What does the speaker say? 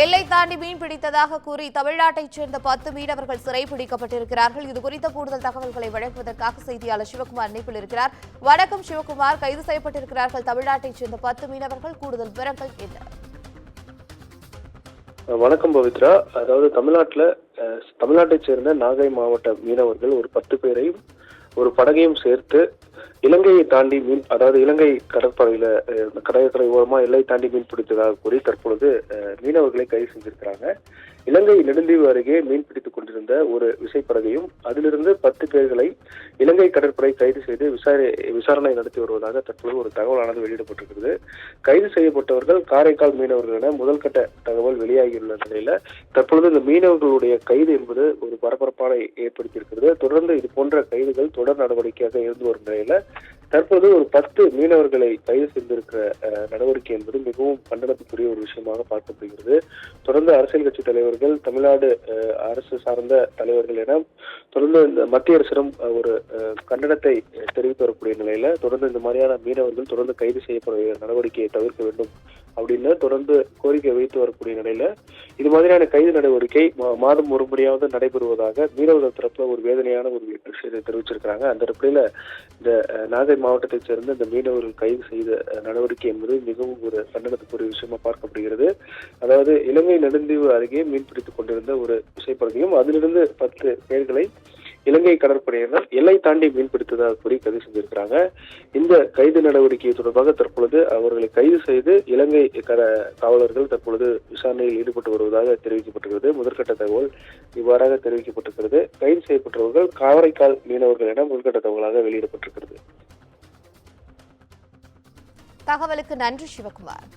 எல்லை தாண்டி மீன் பிடித்ததாக கூறி தமிழ்நாட்டைச் சேர்ந்த 10 மீனவர்கள் சிறைபிடிக்கப்பட்டிருக்கிறார்கள். இதுகுறித்த கூடுதல் தகவல்களை வழங்குவதற்காக செய்தியாளர் சிவகுமார் இணைப்பில் இருக்கிறார். வணக்கம் சிவகுமார். கைது செய்யப்பட்டிருக்கிறார்கள் தமிழ்நாட்டைச் சேர்ந்த 10 மீனவர்கள். கூடுதல் விவரங்கள் என்ன? வணக்கம் பவித்ரா. அதாவது தமிழ்நாட்டைச் சேர்ந்த நாகை மாவட்ட மீனவர்கள் ஒரு 10 பேரையும் ஒரு படகையும் சேர்த்து இலங்கையை தாண்டி இலங்கை கடற்படையில கடற்கரை ஓரமா எல்லை தாண்டி மீன் பிடித்ததாக கூறி தற்பொழுது மீனவர்களை கைது செஞ்சிருக்கிறாங்க. இலங்கை நெடுந்தீவு அருகே மீன் பிடித்துக் கொண்டிருந்த ஒரு விசைப்படகையும் அதிலிருந்து 10 பேர்களை இலங்கை கடற்படை கைது செய்து விசாரணை நடத்தி வருவதாக தற்போது ஒரு தகவலானது வெளியிடப்பட்டிருக்கிறது. கைது செய்யப்பட்டவர்கள் காரைக்கால் மீனவர்கள் என முதல்கட்ட தகவல் வெளியாகியுள்ள நிலையில தற்பொழுது இந்த மீனவர்களுடைய கைது என்பது ஒரு பரபரப்பான ஏற்படுத்தியிருக்கிறது. தொடர்ந்து இது போன்ற கைதுகள் தொடர் நடவடிக்கையாக இருந்து வரும் நிலையில தற்போது ஒரு 10 மீனவர்களை கைது செய்திருக்கிற நடவடிக்கை என்பது மிகவும் கண்டனத்துக்குரிய ஒரு விஷயமாக பார்க்கப்படுகிறது. தொடர்ந்து அரசியல் கட்சி தலைவர்கள், தமிழ்நாடு அரசு சார்ந்த தலைவர்கள் என தொடர்ந்து இந்த மத்திய அரசிடம் ஒரு கண்டனத்தை தெரிவித்து வரக்கூடிய நிலையில தொடர்ந்து இந்த மாதிரியான மீனவர்கள் தொடர்ந்து கைது செய்யப்பட நடவடிக்கையை தவிர்க்க வேண்டும் அப்படின்னு தொடர்ந்து கோரிக்கை வைத்து வரக்கூடிய நிலையில இது மாதிரியான கைது நடவடிக்கை மாதம் ஒரு முறையாவது நடைபெறுவதாக மீனவர்கள் தரப்புல ஒரு வேதனையான ஒரு விஷயத்தை தெரிவிச்சிருக்கிறாங்க. அந்த அடிப்படையில இந்த நாகை மாவட்டத்தைச் சேர்ந்த இந்த மீனவர்கள் கைது செய்த நடவடிக்கை என்பது மிகவும் ஒரு கண்டனத்துக்குரிய விஷயமா பார்க்கப்படுகிறது. அதாவது இலங்கை நெடுந்தீவு அருகே மீன் பிடித்துக் கொண்டிருந்த ஒரு விசைப்படகையும் அதிலிருந்து 10 பேர்களை இலங்கை கடற்படையினர் எல்லை தாண்டி மீன் பிடித்ததாக கூறி கைது செஞ்சிருக்கிறாங்க. இந்த கைது நடவடிக்கை தொடர்பாக தற்பொழுது அவர்களை கைது செய்து இலங்கை காவலர்கள் தற்பொழுது விசாரணையில் ஈடுபட்டு வருவதாக தெரிவிக்கப்பட்டிருக்கிறது. முதற்கட்ட தகவல் இவ்வாறாக தெரிவிக்கப்பட்டிருக்கிறது. கைது செய்யப்பட்டவர்கள் காரைக்கால் மீனவர்கள் என முதற்கட்ட தகவலாக வெளியிடப்பட்டிருக்கிறது. தகவலுக்கு நன்றி சிவகுமார்.